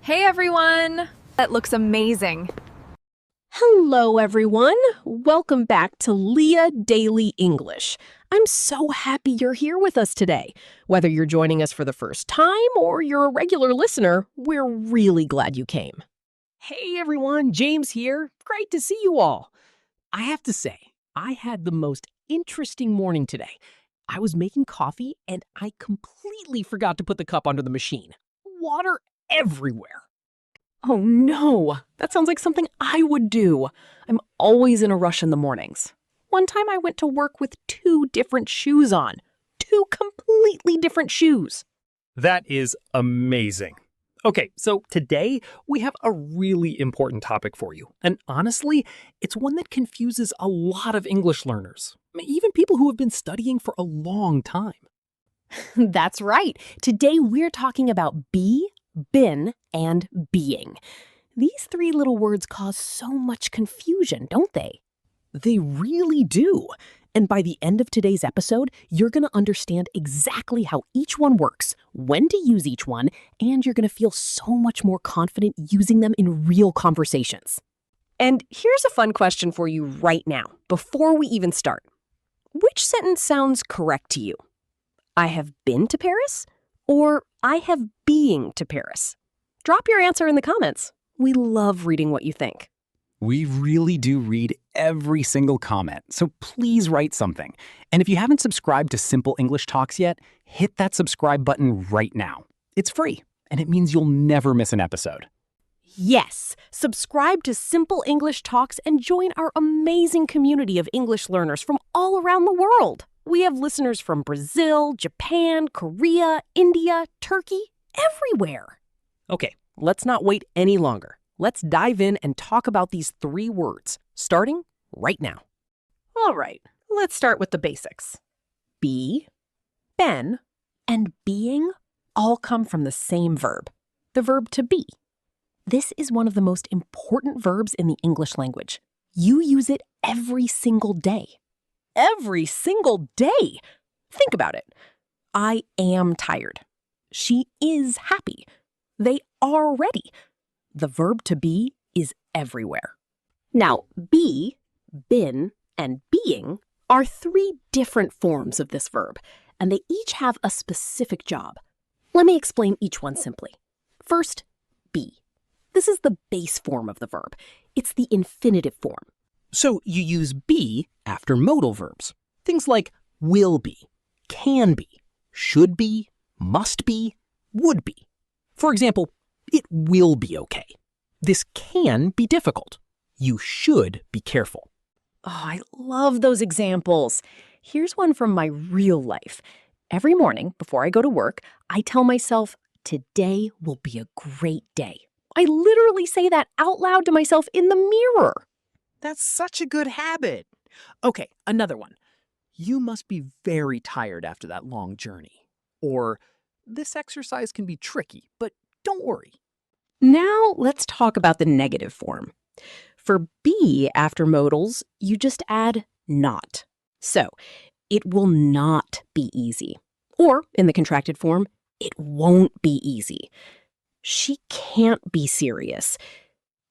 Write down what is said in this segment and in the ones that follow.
Hey everyone! That looks amazing. Hello, everyone. Welcome back to Leah Daily English. I'm so happy you're here with us today. Whether you're joining us for the first time or you're a regular listener, we're really glad you came. Hey everyone, James here. Great to see you all. I have to say, I had the most interesting morning today. I was making coffee and I completely forgot to put the cup under the machine. Water everywhere. Oh no, that sounds like something I would do. I'm always in a rush in the mornings. One time I went to work with 2 different shoes on. 2 completely different shoes. That is amazing. Okay, so today we have a really important topic for you. And honestly, it's one that confuses a lot of English learners, even people who have been studying for a long time. That's right. Today we're talking about be, been, and being. These 3 little words cause so much confusion, don't they? They really do. And by the end of today's episode, you're going to understand exactly how each one works, when to use each one, and you're going to feel so much more confident using them in real conversations. And here's a fun question for you right now, before we even start. Which sentence sounds correct to you? I have been to Paris, or I have being to Paris? Drop your answer in the comments. We love reading what you think. We really do read every single comment, so please write something. And if you haven't subscribed to Simple English Talks yet, hit that subscribe button right now. It's free, and it means you'll never miss an episode. Yes, subscribe to Simple English Talks and join our amazing community of English learners from all around the world. We have listeners from Brazil, Japan, Korea, India, Turkey, everywhere. Okay, let's not wait any longer. Let's dive in and talk about these 3 words, starting right now. All right, let's start with the basics. Be, been, and being all come from the same verb, the verb to be. This is one of the most important verbs in the English language. You use it every single day. Every single day! Think about it. I am tired. She is happy. They are ready. The verb to be is everywhere. Now, be, been, and being are 3 different forms of this verb, and they each have a specific job. Let me explain each one simply. First, be. This is the base form of the verb. It's the infinitive form. So you use be after modal verbs. Things like will be, can be, should be, must be, would be. For example, it will be okay. This can be difficult. You should be careful. Oh, I love those examples. Here's one from my real life. Every morning before I go to work, I tell myself, today will be a great day. I literally say that out loud to myself in the mirror. That's such a good habit. Okay, another one. You must be very tired after that long journey. Or, this exercise can be tricky, but don't worry. Now let's talk about the negative form. For be after modals, you just add not. So, it will not be easy. Or, in the contracted form, it won't be easy. She can't be serious.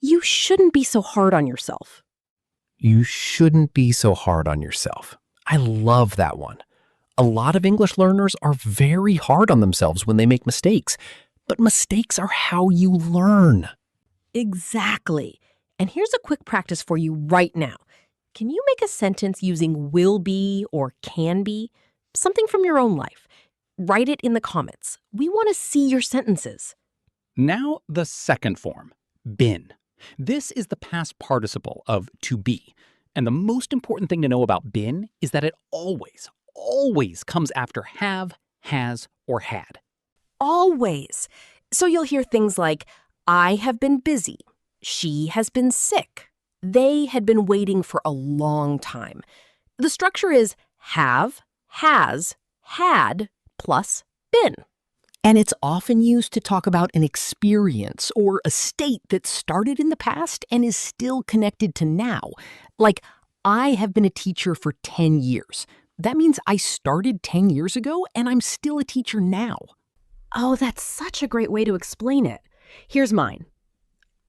You shouldn't be so hard on yourself. You shouldn't be so hard on yourself. I love that one. A lot of English learners are very hard on themselves when they make mistakes, but mistakes are how you learn. Exactly. And here's a quick practice for you right now. Can you make a sentence using will be or can be? Something from your own life. Write it in the comments. We want to see your sentences. Now the second form, been. This is the past participle of to be. And the most important thing to know about been is that it always comes after have, has, or had. Always. So you'll hear things like, I have been busy. She has been sick. They had been waiting for a long time. The structure is have, has, had, plus been. And it's often used to talk about an experience or a state that started in the past and is still connected to now. Like, I have been a teacher for 10 years. That means I started 10 years ago and I'm still a teacher now. Oh, that's such a great way to explain it. Here's mine.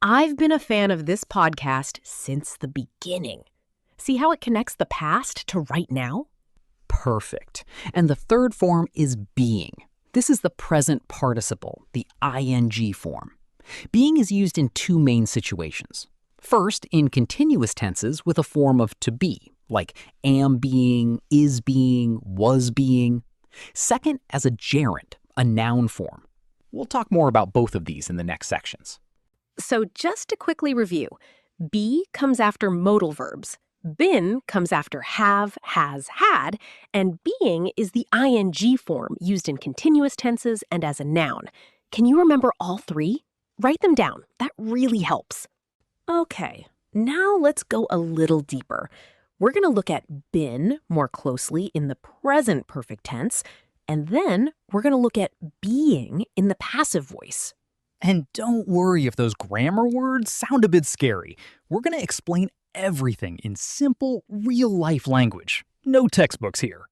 I've been a fan of this podcast since the beginning. See how it connects the past to right now? Perfect. And the third form is being. This is the present participle, the ing form. Being is used in two main situations. First, in continuous tenses with a form of to be, like am being, is being, was being. Second, as a gerund, a noun form. We'll talk more about both of these in the next sections. So just to quickly review, be comes after modal verbs, been comes after have, has, had, and being is the ing form used in continuous tenses and as a noun. Can you remember all three? Write them down. That really helps. Okay, now let's go a little deeper. We're going to look at been more closely in the present perfect tense, and then we're going to look at being in the passive voice. And don't worry if those grammar words sound a bit scary. We're going to explain everything in simple, real-life language. No textbooks here.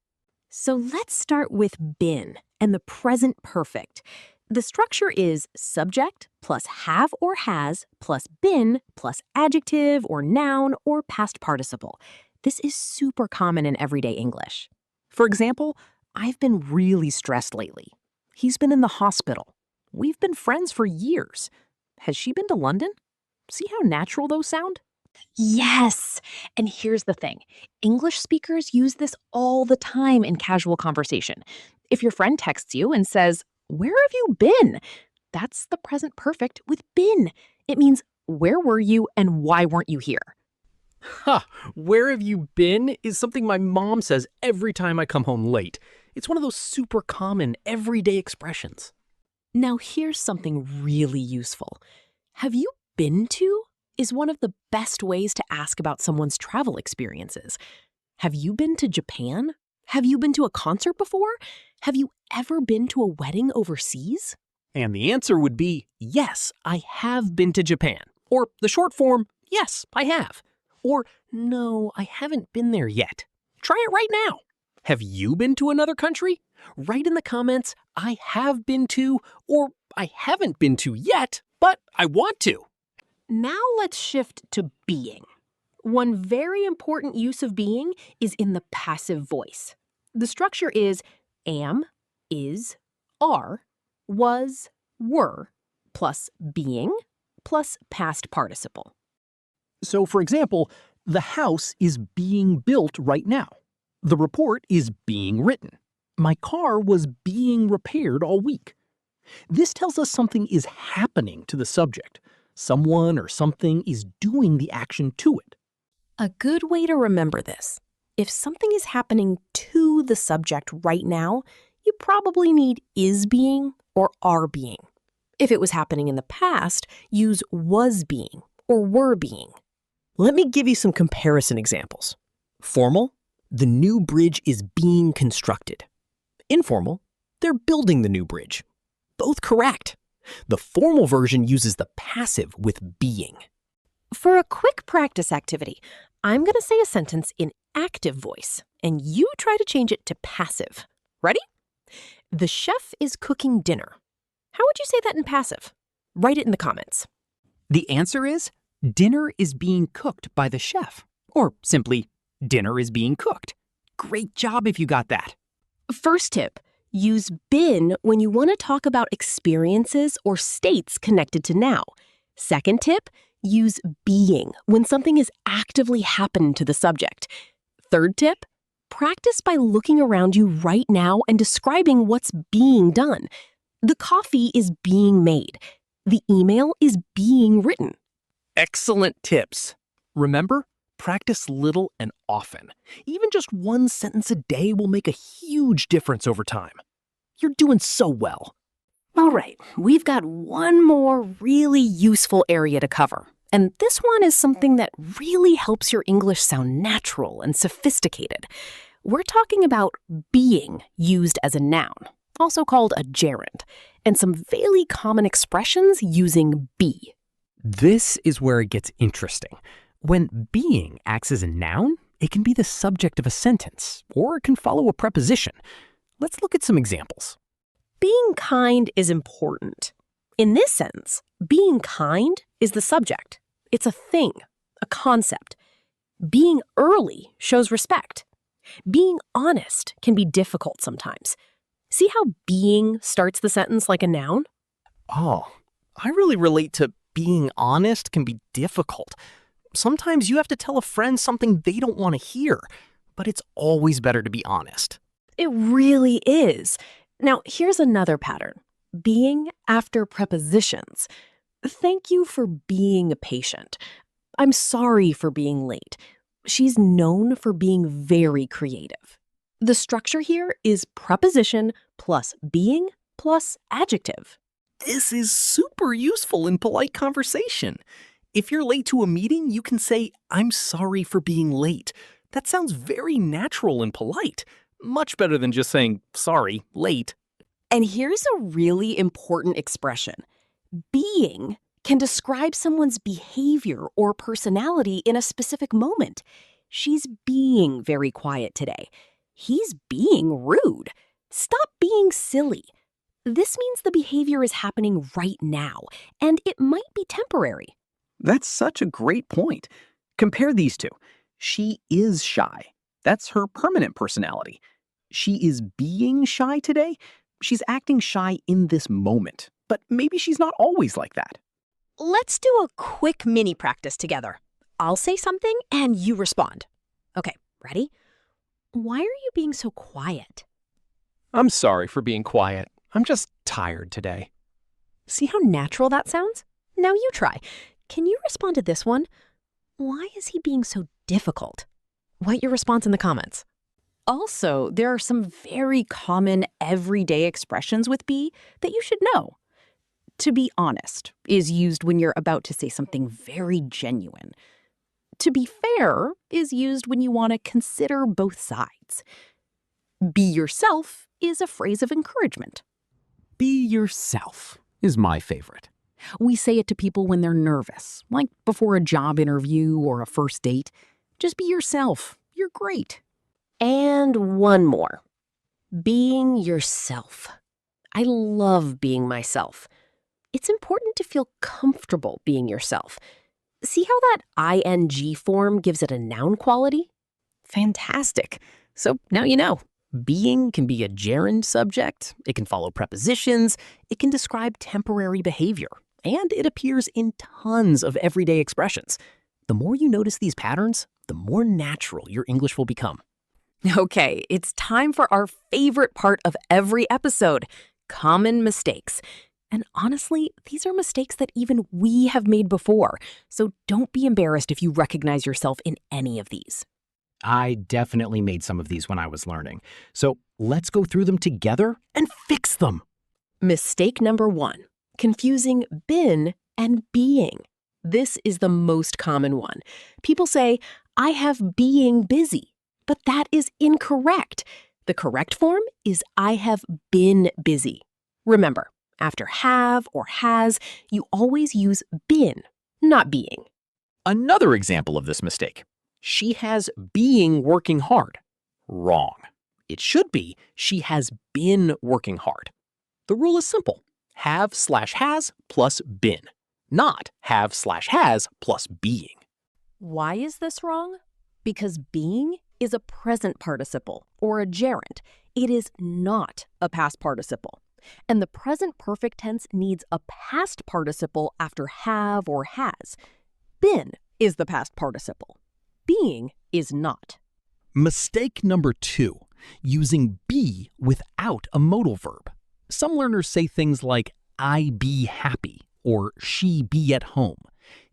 So let's start with been and the present perfect. The structure is subject plus have or has plus been plus adjective or noun or past participle. This is super common in everyday English. For example, I've been really stressed lately. He's been in the hospital. We've been friends for years. Has she been to London? See how natural those sound? Yes! And here's the thing. English speakers use this all the time in casual conversation. If your friend texts you and says, "Where have you been?" That's the present perfect with been. It means, where were you and why weren't you here? Ha! Where have you been is something my mom says every time I come home late. It's one of those super common everyday expressions. Now here's something really useful. Have you been to is one of the best ways to ask about someone's travel experiences. Have you been to Japan? Have you been to a concert before? Have you ever been to a wedding overseas? And the answer would be, yes, I have been to Japan. Or the short form, yes, I have. Or, no, I haven't been there yet. Try it right now. Have you been to another country? Write in the comments, I have been to, or I haven't been to yet, but I want to. Now let's shift to being. One very important use of being is in the passive voice. The structure is am, is, are, was, were, plus being, plus past participle. So, for example, the house is being built right now. The report is being written. My car was being repaired all week. This tells us something is happening to the subject. Someone or something is doing the action to it. A good way to remember this: if something is happening to the subject right now, you probably need is being or are being. If it was happening in the past, use was being or were being. Let me give you some comparison examples. Formal, the new bridge is being constructed. Informal, they're building the new bridge. Both correct. The formal version uses the passive with being. For a quick practice activity, I'm going to say a sentence in active voice, and you try to change it to passive. Ready? The chef is cooking dinner. How would you say that in passive? Write it in the comments. The answer is, dinner is being cooked by the chef. Or simply, dinner is being cooked. Great job if you got that. First tip, use been when you want to talk about experiences or states connected to now. Second tip, use being when something is actively happening to the subject. Third tip, practice by looking around you right now and describing what's being done. The coffee is being made. The email is being written. Excellent tips. Remember, practice little and often. Even just one sentence a day will make a huge difference over time. You're doing so well. All right, we've got one more really useful area to cover. And this one is something that really helps your English sound natural and sophisticated. We're talking about being used as a noun, also called a gerund, and some very common expressions using be. This is where it gets interesting. When being acts as a noun, it can be the subject of a sentence, or it can follow a preposition. Let's look at some examples. Being kind is important. In this sentence, Being kind is the subject. It's a thing, a concept. Being early shows respect. Being honest can be difficult sometimes. See how being starts the sentence like a noun? Oh, I really relate to being honest can be difficult. Sometimes you have to tell a friend something they don't want to hear, but it's always better to be honest. It really is. Now, here's another pattern. Being after prepositions. Thank you for being patient. I'm sorry for being late. She's known for being very creative. The structure here is preposition plus being plus adjective. This is super useful in polite conversation. If you're late to a meeting, you can say, "I'm sorry for being late." That sounds very natural and polite. Much better than just saying, "Sorry, late." And here's a really important expression. Being can describe someone's behavior or personality in a specific moment. She's being very quiet today. He's being rude. Stop being silly. This means the behavior is happening right now, and it might be temporary. That's such a great point. Compare these two. She is shy. That's her permanent personality. She is being shy today. She's acting shy in this moment, but maybe she's not always like that. Let's do a quick mini practice together. I'll say something and you respond. Okay, ready? Why are you being so quiet? I'm sorry for being quiet. I'm just tired today. See how natural that sounds? Now you try. Can you respond to this one? Why is he being so difficult? Write your response in the comments. Also, there are some very common everyday expressions with be that you should know. To be honest is used when you're about to say something very genuine. To be fair is used when you want to consider both sides. Be yourself is a phrase of encouragement. Be yourself is my favorite. We say it to people when they're nervous, like before a job interview or a first date. Just be yourself. You're great. And one more. Being yourself. I love being myself. It's important to feel comfortable being yourself. See how that ing form gives it a noun quality? Fantastic. So now you know. Being can be a gerund subject, it can follow prepositions, it can describe temporary behavior, and it appears in tons of everyday expressions. The more you notice these patterns, the more natural your English will become. Okay, it's time for our favorite part of every episode, common mistakes. And honestly, these are mistakes that even we have made before, so don't be embarrassed if you recognize yourself in any of these. I definitely made some of these when I was learning. So let's go through them together and fix them. Mistake number 1, confusing been and being. This is the most common one. People say, I have being busy, but that is incorrect. The correct form is I have been busy. Remember, after have or has, you always use been, not being. Another example of this mistake. She has being working hard. Wrong. It should be she has been working hard. The rule is simple. Have/has plus been, not have/has plus being. Why is this wrong? Because being is a present participle or a gerund. It is not a past participle. And the present perfect tense needs a past participle after have or has. Been is the past participle. Being is not. Mistake number 2, using be without a modal verb. Some learners say things like, I be happy, or she be at home.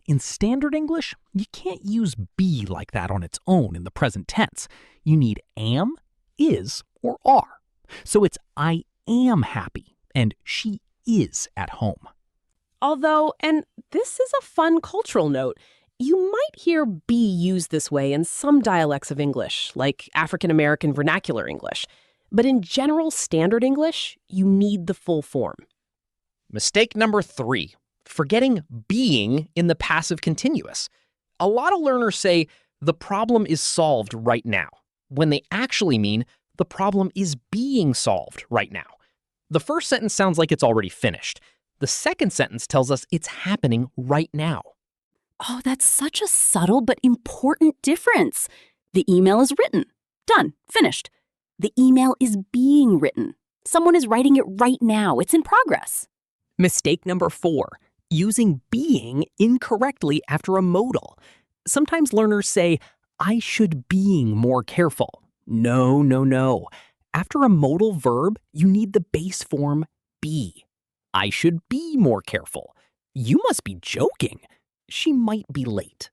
In standard English, you can't use be like that on its own in the present tense. You need am, is, or are. So it's I am happy, and she is at home. Although, and this is a fun cultural note, you might hear be used this way in some dialects of English, like African American vernacular English. But in general standard English, you need the full form. Mistake number 3, forgetting being in the passive continuous. A lot of learners say, the problem is solved right now, when they actually mean the problem is being solved right now. The first sentence sounds like it's already finished. The second sentence tells us it's happening right now. Oh, that's such a subtle but important difference. The email is written. Done. Finished. The email is being written. Someone is writing it right now. It's in progress. Mistake number 4, using being incorrectly after a modal. Sometimes learners say, I should being more careful. No, no, no. After a modal verb, you need the base form be. I should be more careful. You must be joking. She might be late.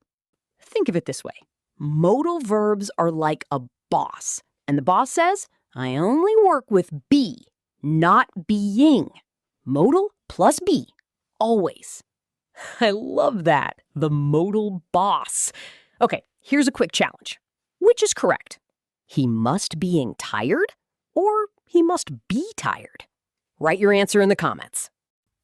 Think of it this way. Modal verbs are like a boss. And the boss says, I only work with be, not being. Modal plus be. Always. I love that. The modal boss. Okay, here's a quick challenge. Which is correct? He must being tired or he must be tired? Write your answer in the comments.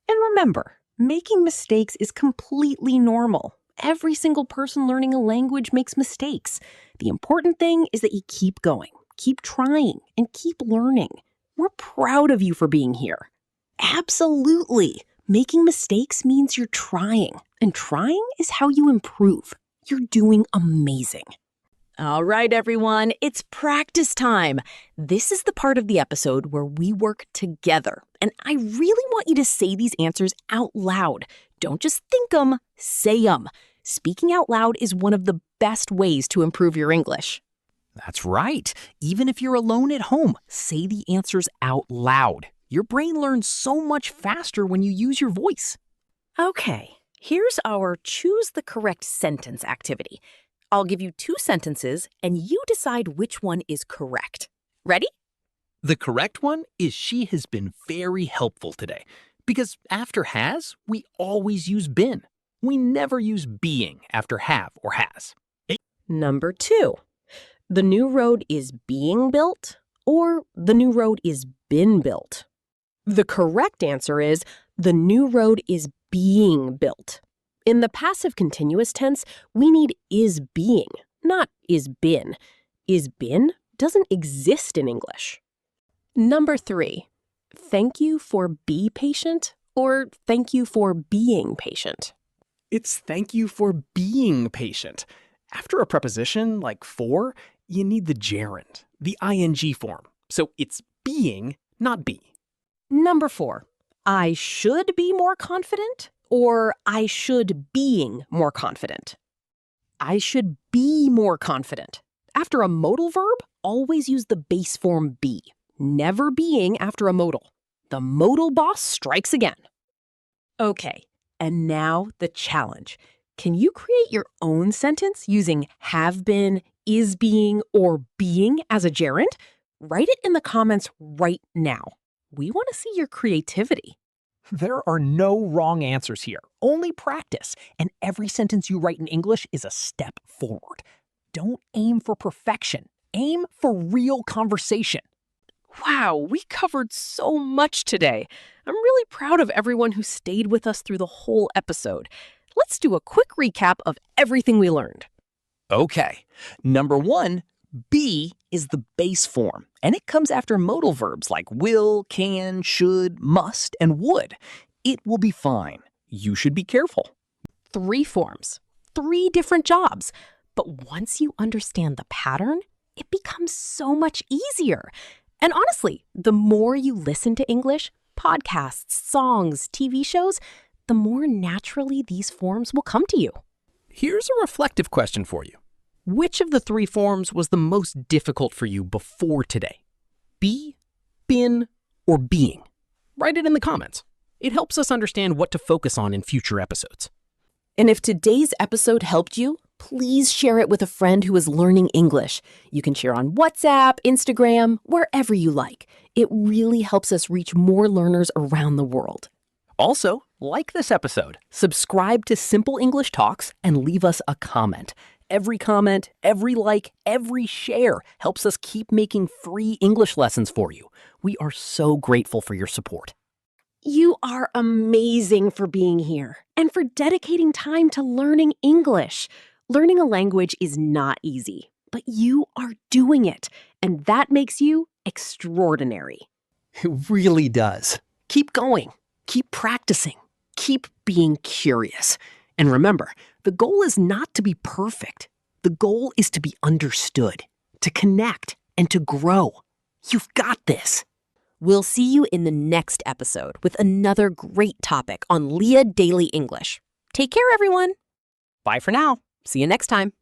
And remember, making mistakes is completely normal. Every single person learning a language makes mistakes. The important thing is that you keep going, keep trying, and keep learning. We're proud of you for being here. Absolutely. Making mistakes means you're trying, and trying is how you improve. You're doing amazing. All right, everyone, it's practice time. This is the part of the episode where we work together, and I really want you to say these answers out loud. Don't just think them, say them. Speaking out loud is one of the best ways to improve your English. That's right. Even if you're alone at home, say the answers out loud. Your brain learns so much faster when you use your voice. Okay, here's our choose the correct sentence activity. I'll give you 2 sentences, and you decide which one is correct. Ready? The correct one is she has been very helpful today. Because after has, we always use been. We never use being after have or has. Number 2. The new road is being built, or the new road is been built? The correct answer is the new road is being built. In the passive continuous tense, we need is being, not is been. Is been doesn't exist in English. Number 3. Thank you for be patient, or thank you for being patient? It's thank you for being patient. After a preposition like for, you need the gerund, the ing form. So it's being, not be. Number 4. I should be more confident, or I should being more confident? I should be more confident. After a modal verb, always use the base form be, never being after a modal. The modal boss strikes again. Okay, and now the challenge. Can you create your own sentence using have been, is being, or being as a gerund? Write it in the comments right now. We want to see your creativity. There are no wrong answers here, only practice. And every sentence you write in English is a step forward. Don't aim for perfection. Aim for real conversation. Wow, we covered so much today. I'm really proud of everyone who stayed with us through the whole episode. Let's do a quick recap of everything we learned. Okay. Number 1, be is the base form, and it comes after modal verbs like will, can, should, must, and would. It will be fine. You should be careful. 3 forms, 3 different jobs. But once you understand the pattern, it becomes so much easier. And honestly, the more you listen to English, podcasts, songs, TV shows, the more naturally these forms will come to you. Here's a reflective question for you. Which of the 3 forms was the most difficult for you before today? Be, been, or being? Write it in the comments. It helps us understand what to focus on in future episodes. And if today's episode helped you, please share it with a friend who is learning English. You can share on WhatsApp, Instagram, wherever you like. It really helps us reach more learners around the world. Also, like this episode, subscribe to Simple English Talks, and leave us a comment. Every comment, every like, every share helps us keep making free English lessons for you. We are so grateful for your support. You are amazing for being here and for dedicating time to learning English. Learning a language is not easy, but you are doing it, and that makes you extraordinary. It really does. Keep going. Keep practicing. Keep being curious. And remember, the goal is not to be perfect. The goal is to be understood, to connect, and to grow. You've got this. We'll see you in the next episode with another great topic on Leah Daily English. Take care, everyone. Bye for now. See you next time.